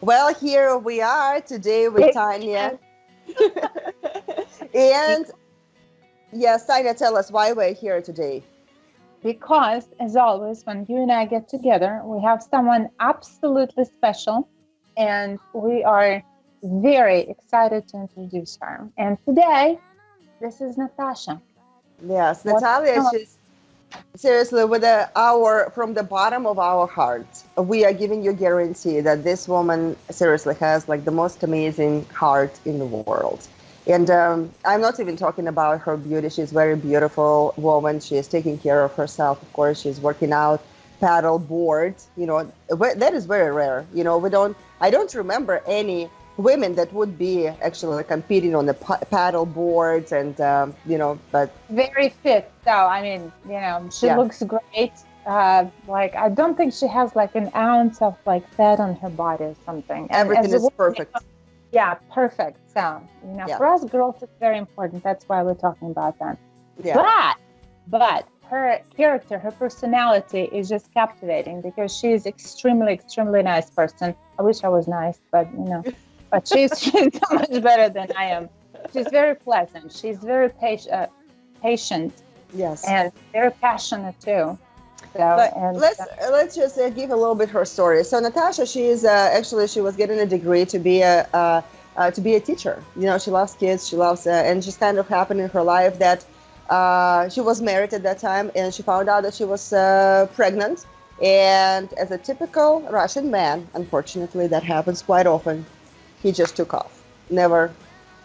Well, here we are today with Tanya. And yes, Tanya, tell us why we're here today. Because, as always, when you and I get together, we have someone absolutely special, and we are very excited to introduce her. And today, this is Natasha. Yes, What? Natalia, she's seriously with our from the bottom of our hearts. We are giving you guarantee that this woman seriously has like the most amazing heart in the world. And I'm not even talking about her beauty. She's a very beautiful woman. She is taking care of herself. Of course, she's working out, paddle boards. That is very rare. We don't. I don't remember any women that would be actually like, competing on the paddle boards and but Very fit. So, she yeah, looks great. Like, I don't think she has like an ounce of like fat on her body or something. And everything as a is woman, perfect. yeah, perfect. So, Yeah, for us girls, it's very important. That's why we're talking about that. yeah. But her character, her personality is just captivating because she's extremely nice person. I wish I was nice, but she's so much better than I am. She's very pleasant. She's very patient Yes. and very passionate too. So, But and let's just give a little bit her story. So Natasha, she is actually she was getting a degree to be a teacher. She loves kids. She loves and just kind of happened in her life that she was married at that time, and she found out that she was pregnant. And as a typical Russian man, unfortunately, that happens quite often. He just took off. Never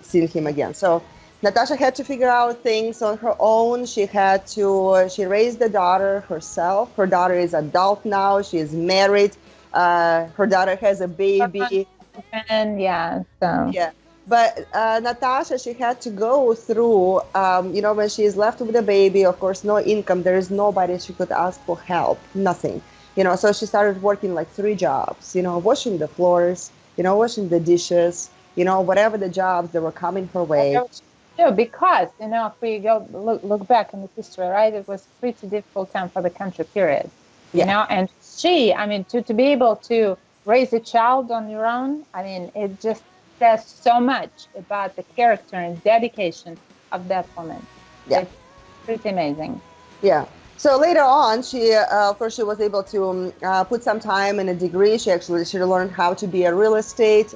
seen him again. So Natasha had to figure out things on her own. She raised the daughter herself. Her daughter is adult now. She is married. Her daughter has a baby. and yeah, so Yeah. But Natasha, she had to go through, when she is left with a baby, of course, no income. There is nobody she could ask for help, nothing. So she started working like 3 jobs, washing the floors, washing the dishes, whatever the jobs that were coming her way. no, because if we go look back in the history, right, it was pretty difficult time for the country, period. Yeah. And she, to be able to raise a child on your own, it just says so much about the character and dedication of that woman. Yeah. It's pretty amazing. Yeah. So later on, she, of course, she was able to put some time in a degree. She learned how to be a real estate.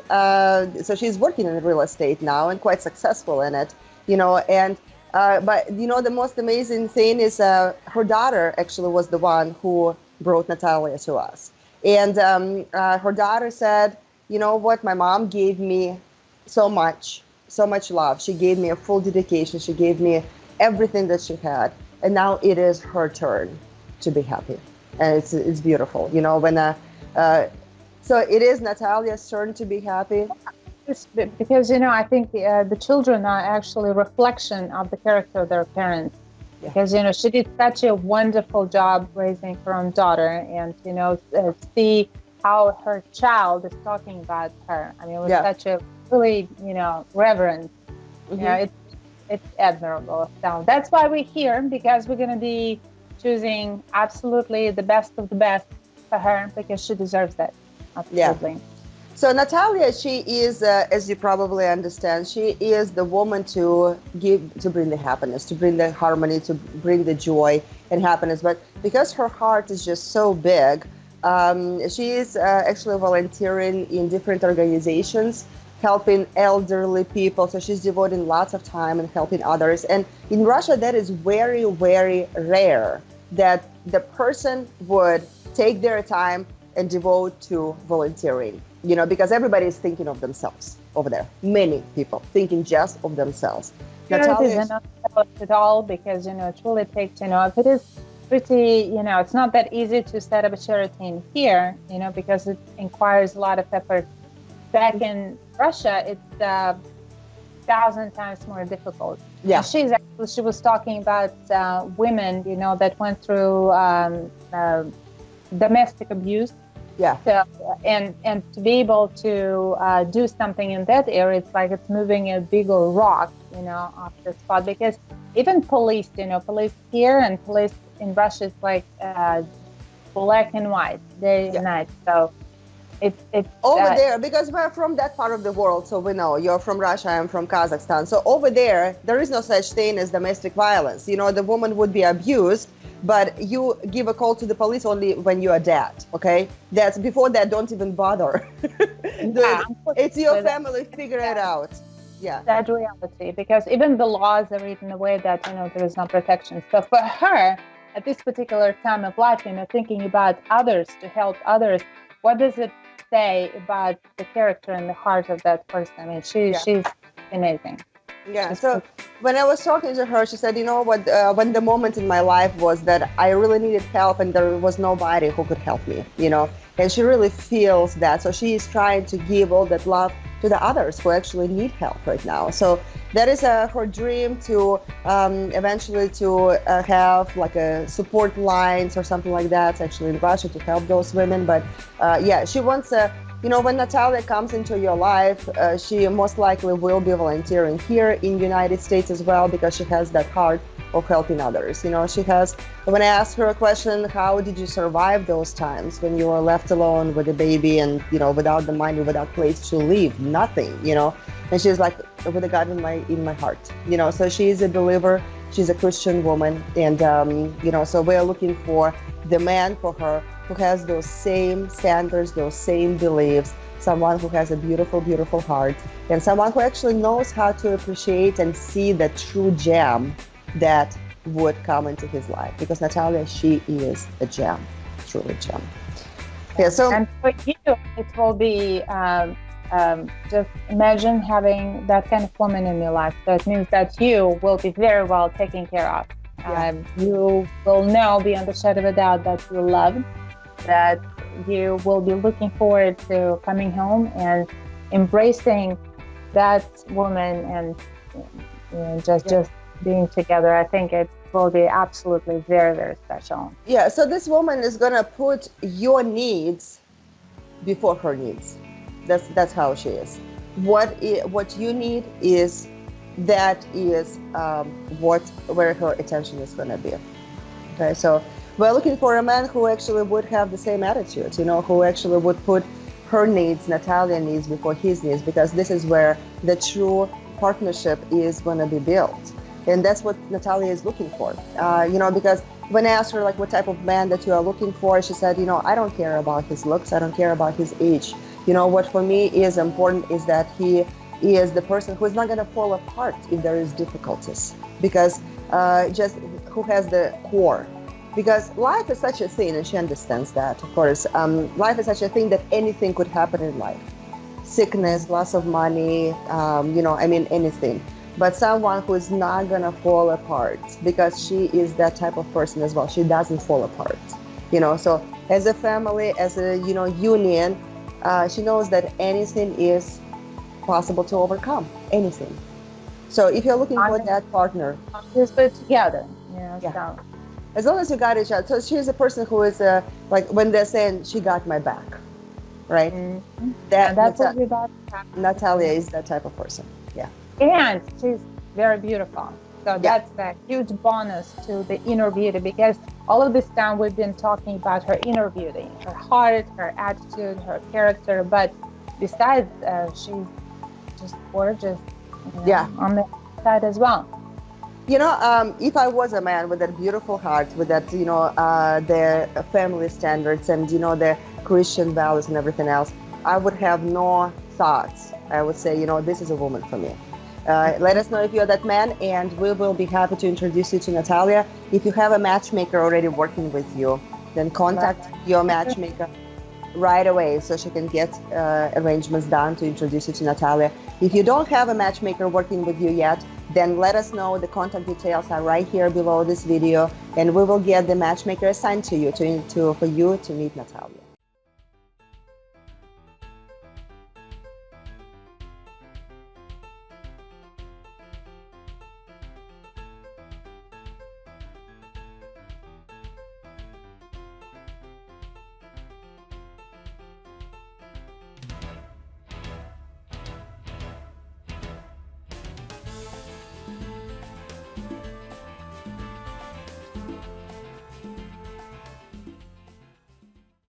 So she's working in real estate now and quite successful in it. And but the most amazing thing is her daughter actually was the one who brought Natalia to us. And her daughter said, "You know what? My mom gave me so much love. She gave me a full dedication. She gave me everything that she had." And now it is her turn to be happy, and it's beautiful. So it is Natalia's turn to be happy. Because I think the children are actually a reflection of the character of their parents. Yeah. Because she did such a wonderful job raising her own daughter, and see how her child is talking about her. It was such a really reverence. Mm-hmm. It's admirable. So that's why we're here, because we're going to be choosing absolutely the best of the best for her, because she deserves that. Absolutely. Yeah. So Natalia, she is, as you probably understand, she is the woman to bring the happiness, to bring the harmony, to bring the joy and happiness. But because her heart is just so big, she is actually volunteering in different organizations, helping elderly people. So she's devoting lots of time and helping others. And in Russia, that is very, very rare that the person would take their time and devote to volunteering, because everybody is thinking of themselves over there. Many people thinking just of themselves. Natalia is not at all, because, it really takes, if it is pretty, it's not that easy to set up a charity in here, because it requires a lot of effort. Back in Russia, it's 1,000 times more difficult. Yeah. And she was talking about women, that went through domestic abuse. Yeah. So, and to be able to do something in that area, it's like it's moving a bigger rock, off the spot. Because even police, police here and police in Russia, it's like black and white, day and night. So it's over there, because we're from that part of the world, so we know. You're from Russia, I'm from Kazakhstan. So over there is no such thing as domestic violence. You know, the woman would be abused, but you give a call to the police only when you are dead. Okay, that's before that. Don't even bother. It's your family. Figure it out. Yeah, that reality, because even the laws are written in a way that, you know, there is no protection. So for her, at this particular time of life, you know, thinking about others, to help others, what does it say about the character and the heart of that person? I mean, she's amazing. Yeah. So when I was talking to her, she said, you know what, when the moment in my life was that I really needed help and there was nobody who could help me, you know, and she really feels that. So she is trying to give all that love to the others who actually need help right now. So that is her dream, to eventually to have like a support lines or something like that, actually in Russia, to help those women. But yeah, she wants you know, when Natalia comes into your life, she most likely will be volunteering here in the United States as well, because she has that heart of helping others. You know, she has, when I asked her a question, how did you survive those times when you were left alone with a baby and, you know, without the money, without place to live, nothing, you know? And she's like, with a God in my heart, you know? So she is a believer, she's a Christian woman. And, you know, so we're looking for the man for her who has those same standards, those same beliefs, someone who has a beautiful, beautiful heart, and someone who actually knows how to appreciate and see the true gem that would come into his life. Because Natalia, she is a gem, truly a gem. Yeah, so, and for you, it will be just imagine having that kind of woman in your life. So it means that you will be very well taken care of. Yeah. You will know beyond a shadow of a doubt that you're loved, that you will be looking forward to coming home and embracing that woman, and you know, just being together. I think it will be absolutely very, very special. Yeah, so this woman is gonna put your needs before her needs. That's how she is. What you need is where her attention is gonna be. Okay, so we're looking for a man who actually would have the same attitude, you know, who actually would put her needs, Natalia needs, before his needs, because this is where the true partnership is going to be built. And that's what Natalia is looking for, you know, because when I asked her, like, what type of man that you are looking for, she said, you know, I don't care about his looks, I don't care about his age. You know, what for me is important is that he is the person who is not going to fall apart if there is difficulties, because just who has the core. Because life is such a thing, and she understands that, of course. Life is such a thing that anything could happen in life. Sickness, loss of money, you know, I mean, anything. But someone who is not going to fall apart, because she is that type of person as well. She doesn't fall apart, you know. So as a family, as a, you know, union, she knows that anything is possible to overcome, anything. So if you're looking for that partner, just put together, you know, yeah. so. As long as you got each other. So she's a person who is like, when they're saying she got my back, right? Mm-hmm. That's what we got. Natalia is that type of person. Yeah. And she's very beautiful. So that's a huge bonus to the inner beauty, because all of this time we've been talking about her inner beauty, her heart, her attitude, her character. But besides, she's just gorgeous, you know, on the side as well. You know, if I was a man with that beautiful heart, with that, you know, the family standards and, you know, the Christian values and everything else, I would have no thoughts. I would say, you know, this is a woman for me. Let us know if you're that man, and we will be happy to introduce you to Natalia. If you have a matchmaker already working with you, then contact your matchmaker right away so she can get arrangements done to introduce you to Natalia. If you don't have a matchmaker working with you yet, then let us know. The contact details are right here below this video, and we will get the matchmaker assigned to you for you to meet Natalia.